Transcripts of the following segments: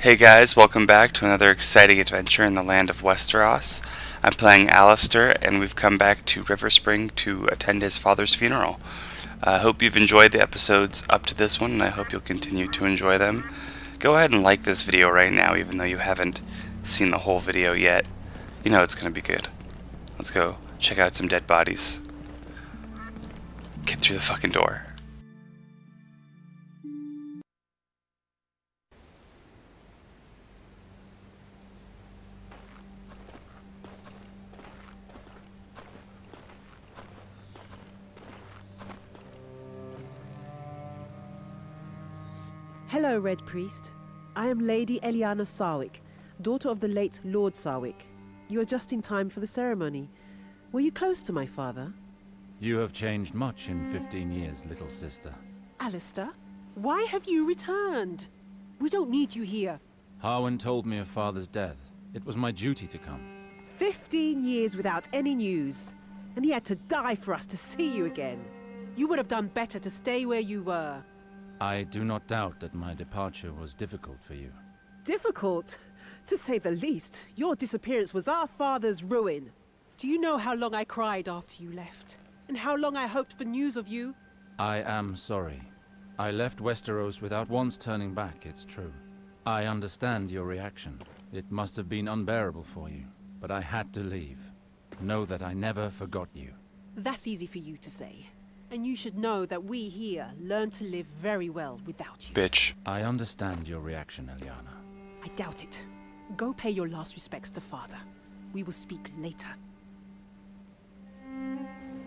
Hey guys, welcome back to another exciting adventure in the land of Westeros. I'm playing Alistair, and we've come back to River Spring to attend his father's funeral. I hope you've enjoyed the episodes up to this one, and I hope you'll continue to enjoy them. Go ahead and like this video right now, even though you haven't seen the whole video yet. You know it's going to be good. Let's go check out some dead bodies. Get through the fucking door. Hello, Red Priest. I am Lady Eliana Sarwick, daughter of the late Lord Sarwick. You are just in time for the ceremony. Were you close to my father? You have changed much in 15 years, little sister. Alistair, why have you returned? We don't need you here. Harwin told me of father's death. It was my duty to come. 15 years without any news, and he had to die for us to see you again. You would have done better to stay where you were. I do not doubt that my departure was difficult for you. Difficult? To say the least. Your disappearance was our father's ruin. Do you know how long I cried after you left? And how long I hoped for news of you? I am sorry. I left Westeros without once turning back, it's true. I understand your reaction. It must have been unbearable for you, but I had to leave. Know that I never forgot you. That's easy for you to say. And you should know that we here learn to live very well without you. Bitch. I understand your reaction, Eliana. I doubt it. Go pay your last respects to father. We will speak later.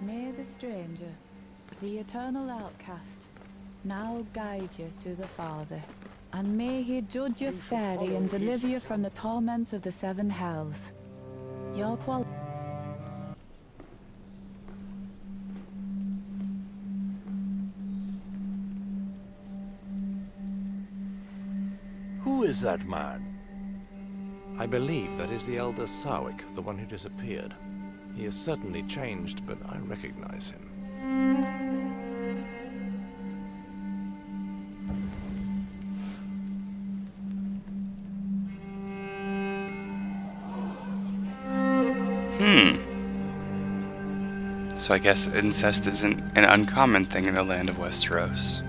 May the stranger, the eternal outcast, now guide you to the Father. And may he judge you fairly and deliver you from the torments of the seven hells. Your quality. Who is that man? I believe that is the elder Sarwick, the one who disappeared. He has certainly changed, but I recognize him. So I guess incest isn't an uncommon thing in the land of Westeros.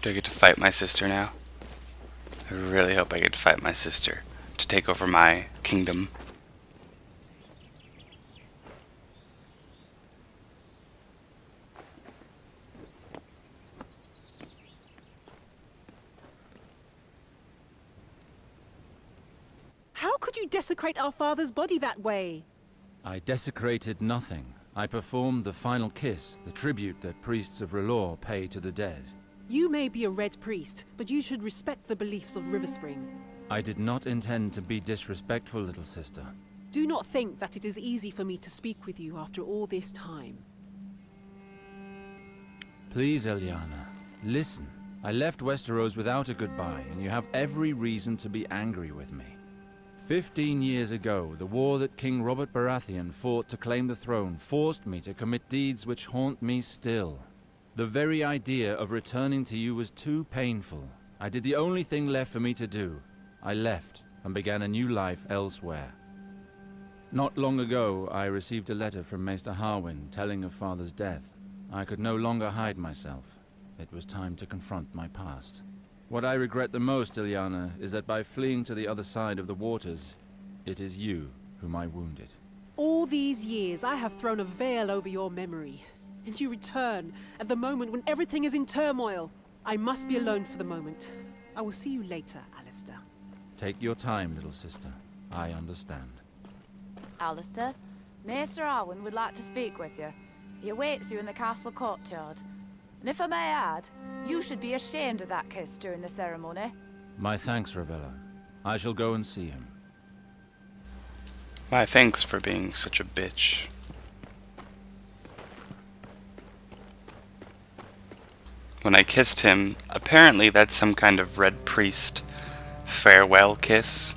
Do I get to fight my sister now? I really hope I get to fight my sister to take over my kingdom. How could you desecrate our father's body that way? I desecrated nothing. I performed the final kiss, the tribute that priests of R'hllor pay to the dead. You may be a Red Priest, but you should respect the beliefs of River Spring. I did not intend to be disrespectful, little sister. Do not think that it is easy for me to speak with you after all this time. Please, Eliana, listen. I left Westeros without a goodbye, and you have every reason to be angry with me. 15 years ago, the war that King Robert Baratheon fought to claim the throne forced me to commit deeds which haunt me still. The very idea of returning to you was too painful. I did the only thing left for me to do. I left and began a new life elsewhere. Not long ago, I received a letter from Maester Harwin telling of father's death. I could no longer hide myself. It was time to confront my past. What I regret the most, Eliana, is that by fleeing to the other side of the waters, it is you whom I wounded. All these years, I have thrown a veil over your memory. And you return at the moment when everything is in turmoil. I must be alone for the moment. I will see you later, Alistair. Take your time, little sister. I understand. Alistair, Maester Harwin would like to speak with you. He awaits you in the castle courtyard. And if I may add, you should be ashamed of that kiss during the ceremony. My thanks, Ravella. I shall go and see him. Why, thanks for being such a bitch. When I kissed him, apparently that's some kind of Red Priest farewell kiss.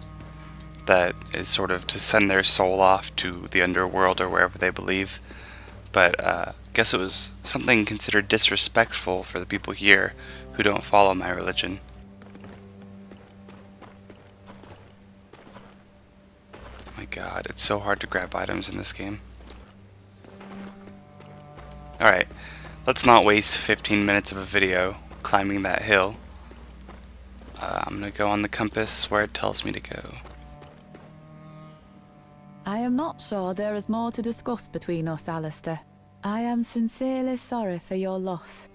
that is sort of to send their soul off to the underworld or wherever they believe. But I guess it was something considered disrespectful for the people here who don't follow my religion. Oh my god, it's so hard to grab items in this game. Alright, let's not waste 15 minutes of a video climbing that hill. I'm gonna go on the compass where it tells me to go. I am not sure there is more to discuss between us, Alistair. I am sincerely sorry for your loss.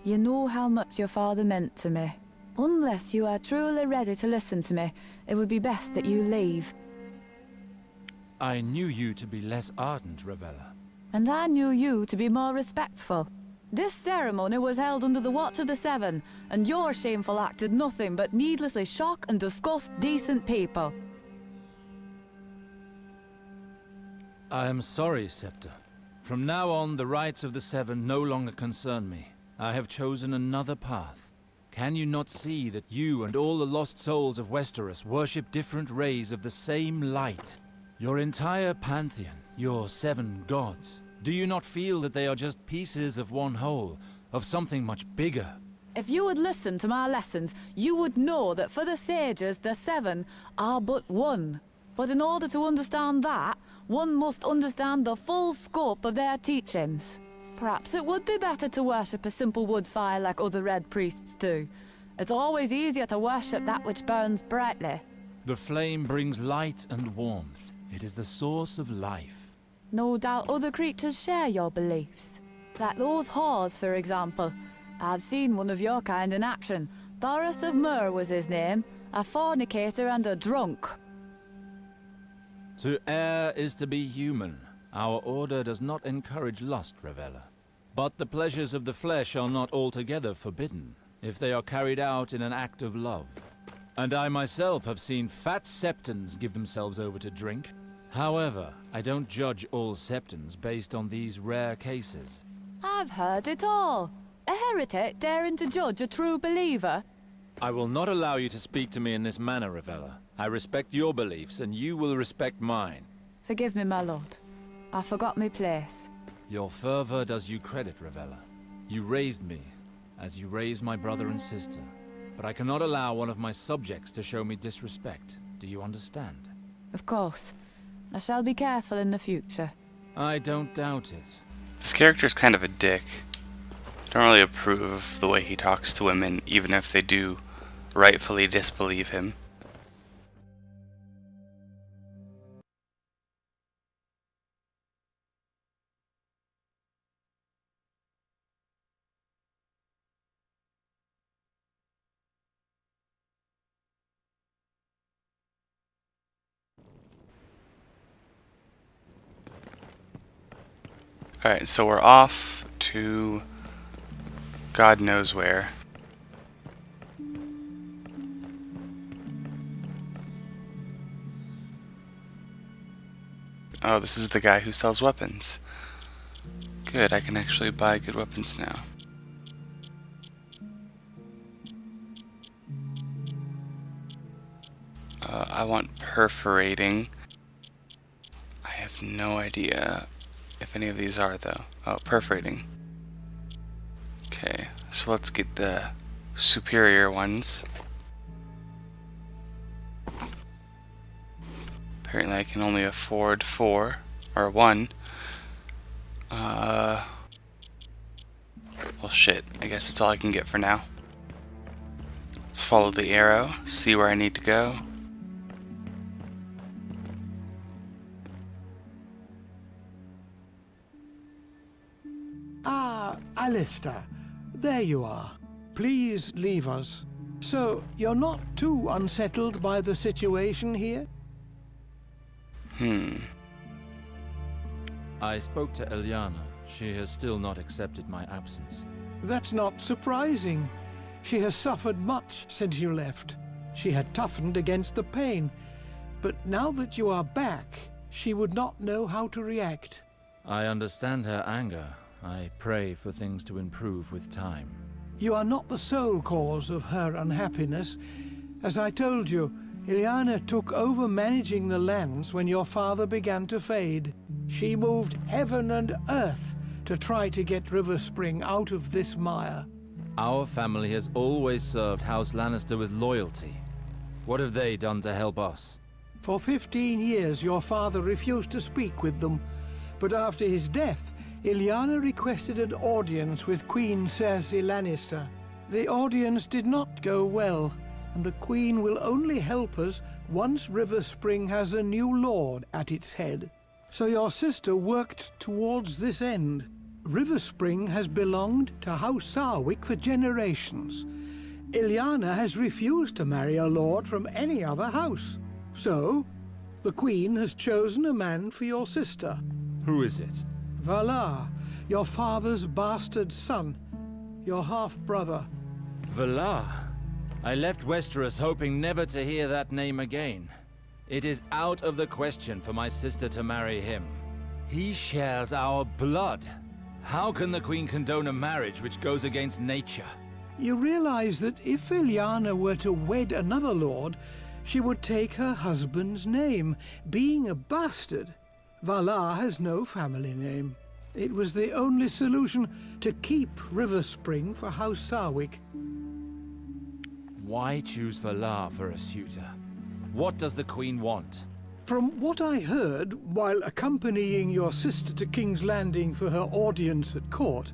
You know how much your father meant to me. Unless you are truly ready to listen to me, it would be best that you leave. I knew you to be less ardent, Ravella. And I knew you to be more respectful. This ceremony was held under the watch of the Seven, and your shameful act did nothing but needlessly shock and disgust decent people. I am sorry, Scepter. From now on, the rights of the Seven no longer concern me. I have chosen another path. Can you not see that you and all the lost souls of Westeros worship different rays of the same light? Your entire pantheon, your 7 gods, do you not feel that they are just pieces of one whole, of something much bigger? If you would listen to my lessons, you would know that for the sages, the 7 are but one. But in order to understand that, one must understand the full scope of their teachings. Perhaps it would be better to worship a simple wood fire like other Red Priests do. It's always easier to worship that which burns brightly. The flame brings light and warmth. It is the source of life. No doubt other creatures share your beliefs. Like those whores, for example. I've seen one of your kind in action. Thoros of Myr was his name. A fornicator and a drunk. To err is to be human. Our order does not encourage lust, Ravella. But the pleasures of the flesh are not altogether forbidden, if they are carried out in an act of love. And I myself have seen fat septons give themselves over to drink. However, I don't judge all septons based on these rare cases. I've heard it all. A heretic daring to judge a true believer? I will not allow you to speak to me in this manner, Ravella. I respect your beliefs, and you will respect mine. Forgive me, my lord. I forgot my place. Your fervor does you credit, Ravella. You raised me, as you raised my brother and sister. But I cannot allow one of my subjects to show me disrespect. Do you understand? Of course. I shall be careful in the future. I don't doubt it. This character's kind of a dick. I don't really approve of the way he talks to women, even if they do rightfully disbelieve him. Alright, so we're off to God knows where. Oh, this is the guy who sells weapons. Good, I can actually buy good weapons now. I want perforating. I have no idea if any of these are, though. Oh, perforating. Okay, so let's get the superior ones. Apparently I can only afford 4, or 1. Well shit, I guess that's all I can get for now. Let's follow the arrow, see where I need to go. Ah, Alistair, there you are. Please leave us. So, you're not too unsettled by the situation here? I spoke to Eliana. She has still not accepted my absence. That's not surprising. She has suffered much since you left. She had toughened against the pain. But now that you are back, she would not know how to react. I understand her anger. I pray for things to improve with time. You are not the sole cause of her unhappiness. As I told you, Ilyana took over managing the lands when your father began to fade. She moved heaven and earth to try to get Riverspring out of this mire. Our family has always served House Lannister with loyalty. What have they done to help us? For 15 years, your father refused to speak with them. But after his death, Ilyana requested an audience with Queen Cersei Lannister. The audience did not go well, and the Queen will only help us once Riverspring has a new lord at its head. So your sister worked towards this end. Riverspring has belonged to House Sarwick for generations. Ilyana has refused to marry a lord from any other house. So, the Queen has chosen a man for your sister. Who is it? Valar, your father's bastard son, your half-brother. Valar? I left Westeros hoping never to hear that name again. It is out of the question for my sister to marry him. He shares our blood. How can the Queen condone a marriage which goes against nature? You realize that if Ilyana were to wed another lord, she would take her husband's name. Being a bastard, Valar has no family name. It was the only solution to keep Riverspring for House Sarwick. Why choose Valar for a suitor? What does the Queen want? From what I heard while accompanying your sister to King's Landing for her audience at court,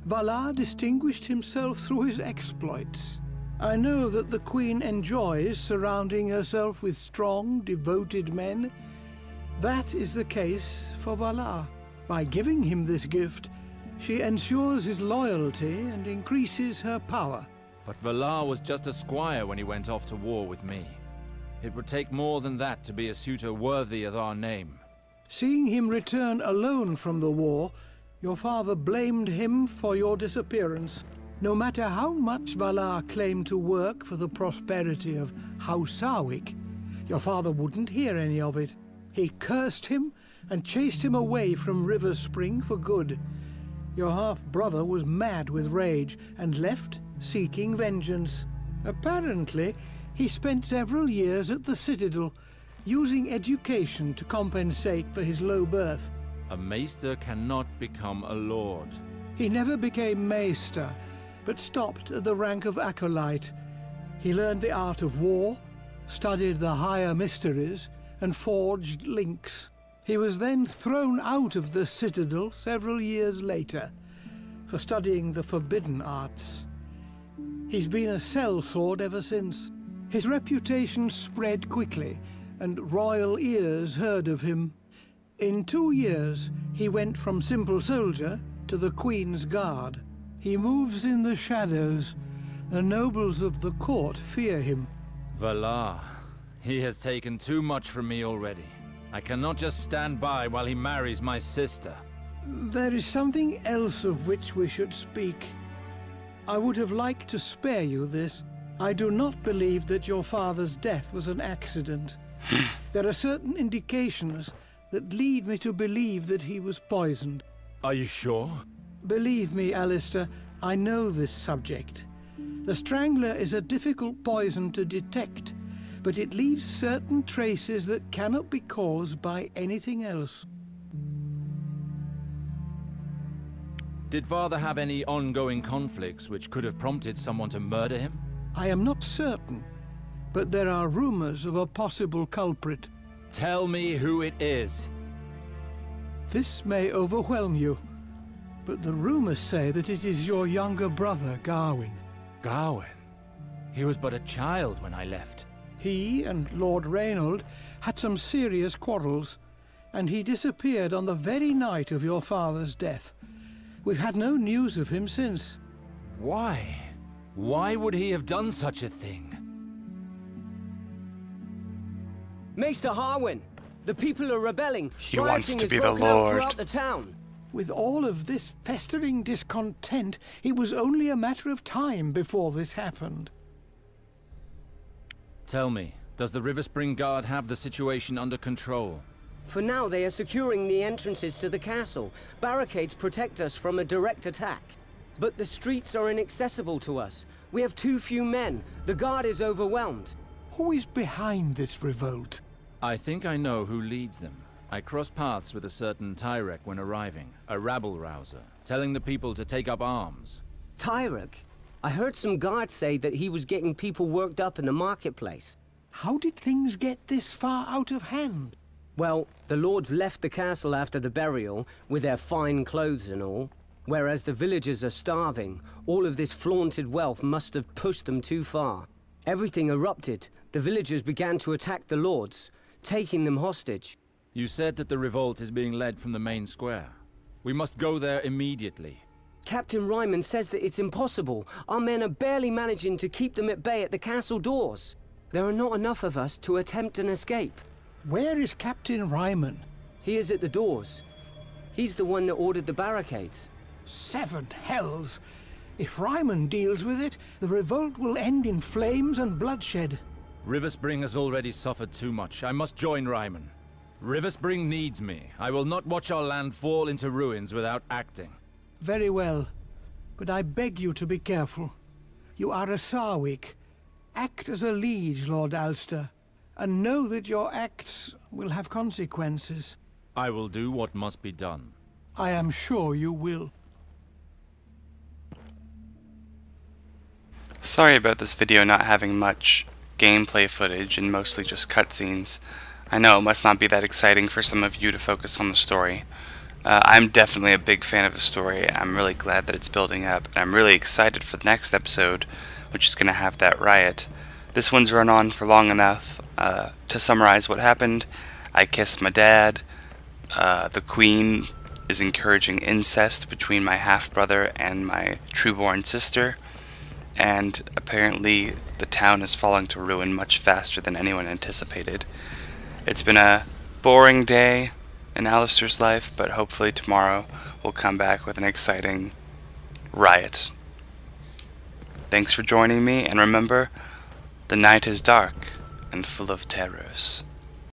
Valar distinguished himself through his exploits. I know that the Queen enjoys surrounding herself with strong, devoted men. That is the case for Valar. By giving him this gift, she ensures his loyalty and increases her power. But Valar was just a squire when he went off to war with me. It would take more than that to be a suitor worthy of our name. Seeing him return alone from the war, your father blamed him for your disappearance. No matter how much Valar claimed to work for the prosperity of House Sarwick, your father wouldn't hear any of it. He cursed him and chased him away from Riverspring for good. Your half-brother was mad with rage and left seeking vengeance. Apparently, he spent several years at the Citadel, using education to compensate for his low birth. A maester cannot become a lord. He never became maester, but stopped at the rank of acolyte. He learned the art of war, studied the higher mysteries, and forged links. He was then thrown out of the Citadel several years later for studying the forbidden arts. He's been a sellsword ever since. His reputation spread quickly, and royal ears heard of him. In 2 years, he went from simple soldier to the Queen's Guard. He moves in the shadows. The nobles of the court fear him. Valar. He has taken too much from me already. I cannot just stand by while he marries my sister. There is something else of which we should speak. I would have liked to spare you this. I do not believe that your father's death was an accident. There are certain indications that lead me to believe that he was poisoned. Are you sure? Believe me, Alistair, I know this subject. The Strangler is a difficult poison to detect, but it leaves certain traces that cannot be caused by anything else. Did father have any ongoing conflicts which could have prompted someone to murder him? I am not certain, but there are rumors of a possible culprit. Tell me who it is. This may overwhelm you, but the rumors say that it is your younger brother, Garwin. Garwin? He was but a child when I left. He and Lord Reynold had some serious quarrels, and he disappeared on the very night of your father's death. We've had no news of him since. Why? Why would he have done such a thing? Maester Harwin, the people are rebelling. He wants to Rioting be has the broken out Lord. throughout the town. With all of this festering discontent, it was only a matter of time before this happened. Tell me, does the Riverspring Guard have the situation under control? For now, they are securing the entrances to the castle. Barricades protect us from a direct attack. But the streets are inaccessible to us. We have too few men. The guard is overwhelmed. Who is behind this revolt? I think I know who leads them. I crossed paths with a certain Tyrek when arriving, a rabble-rouser, telling the people to take up arms. Tyrek? I heard some guards say that he was getting people worked up in the marketplace. How did things get this far out of hand? Well, the lords left the castle after the burial, with their fine clothes and all. Whereas the villagers are starving, all of this flaunted wealth must have pushed them too far. Everything erupted. The villagers began to attack the lords, taking them hostage. You said that the revolt is being led from the main square. We must go there immediately. Captain Ryman says that it's impossible. Our men are barely managing to keep them at bay at the castle doors. There are not enough of us to attempt an escape. Where is Captain Ryman? He is at the doors. He's the one that ordered the barricades. 7 hells! If Ryman deals with it, the revolt will end in flames and bloodshed. Riverspring has already suffered too much. I must join Ryman. Riverspring needs me. I will not watch our land fall into ruins without acting. Very well, but I beg you to be careful. You are a Sarwick. Act as a liege, Lord Alster, and know that your acts will have consequences. I will do what must be done. I am sure you will. Sorry about this video not having much gameplay footage and mostly just cutscenes. I know it must not be that exciting for some of you to focus on the story. I'm definitely a big fan of the story. I'm really glad that it's building up, and I'm really excited for the next episode, which is going to have that riot. This one's run on for long enough. To summarize what happened, I kissed my dad. The Queen is encouraging incest between my half-brother and my true-born sister, and apparently the town is falling to ruin much faster than anyone anticipated. It's been a boring day in Alistair's life, but hopefully tomorrow we'll come back with an exciting riot. Thanks for joining me, and remember, the night is dark and full of terrors.